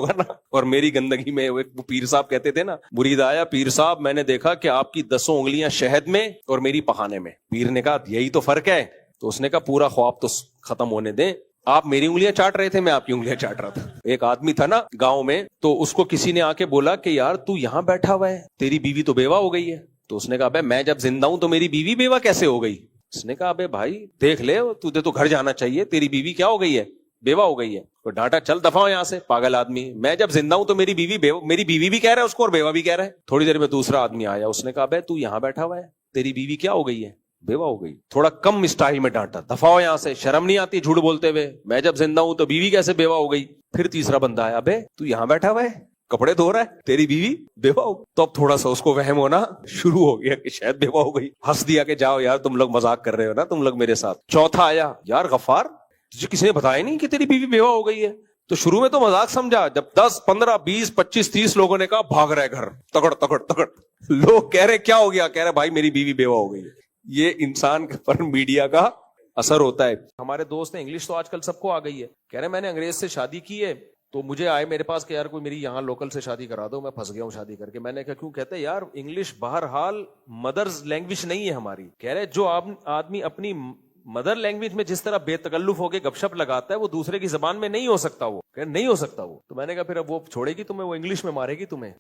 ہوگا نا. اور میری گندگی میں وہ پیر صاحب کہتے تھے نا, مرید آیا, پیر صاحب میں نے دیکھا کہ آپ کی 10 انگلیاں شہد میں اور میری پخانے میں. پیر نے کہا یہی تو فرق ہے. تو اس نے کہا پورا خواب تو ختم ہونے دیں, آپ میری انگلیاں چاٹ رہے تھے, میں آپ کی انگلیاں چاٹ رہا تھا. ایک آدمی تھا نا گاؤں میں, تو اس کو کسی نے آ کے بولا کہ یار تو یہاں بیٹھا ہوا ہے, تیری بیوی تو بیوہ ہو گئی ہے. تو اس نے کہا بھائی میں جب زندہ ہوں تو میری بیوی بیوہ کیسے ہو گئی؟ اس نے کہا ابے بھائی دیکھ لے, تجھے تو گھر جانا چاہیے, تیری بیوی کیا ہو گئی ہے؟ بیوہ ہو گئی ہے. تو ڈانٹا چل دفعہ یہاں سے پاگل آدمی, میں جب زندہ ہوں تو میری بیوی بھی کہہ رہا ہے اس کو اور بیوہ بھی کہہ رہا ہے. تھوڑی دیر میں دوسرا آدمی آیا, اس نے کہا بھائی تو یہاں بیٹھا ہوا ہے, تیری بیوی کیا ہو گئی ہے؟ بیوہ ہو گئی. تھوڑا کم اسٹائل میں ڈانٹا, دفعہ ہو یہاں سے, شرم نہیں آتی جھوٹ بولتے ہوئے, میں جب زندہ ہوں تو بیوی کیسے بیوہ ہو گئی؟ پھر تیسرا بندہ آیا, بے تو یہاں بیٹھا ہوا ہے, کپڑے دھو رہا ہے, تیری بیوی بیوہ ہو. تو اب تھوڑا سا اس کو وہم ہونا شروع ہو گیا کہ شاید بیوہ ہو گئی. ہنس دیا کہ جاؤ یار تم لوگ مذاق کر رہے ہو نا تم لوگ میرے ساتھ. چوتھا آیا, یار غفار تجھے کسی نے بتایا نہیں کہ تیری بیوی بیوہ ہو گئی ہے؟ تو شروع میں تو مذاق سمجھا, جب 10 15 20 25 30 لوگوں نے کہا بھاگ رہے گھر, تکڑ تکڑ تکڑ, لوگ کہہ رہے کیا ہو گیا؟ کہہ رہے بھائی میری بیوی بیوہ ہو گئی. یہ انسان پر میڈیا کا اثر ہوتا ہے. ہمارے دوست ہیں, انگلش تو آج کل سب کو آ گئی ہے, کہہ رہے میں نے انگریز سے شادی کی ہے, تو مجھے آئے میرے پاس کہ یار کوئی میری یہاں لوکل سے شادی کرا دو, میں پھنس گیا ہوں شادی کر کے. میں نے کہا کیوں؟ کہتے یار انگلش بہرحال مدرز لینگویج نہیں ہے ہماری. کہہ رہے جو آدمی اپنی مدر لینگویج میں جس طرح بے تکلف ہو کے گپ شپ لگاتا ہے وہ دوسرے کی زبان میں نہیں ہو سکتا. وہ کہ نہیں ہو سکتا وہ. تو میں نے کہا پھر اب وہ چھوڑے گی تمہیں, وہ انگلش میں مارے گی تمہیں.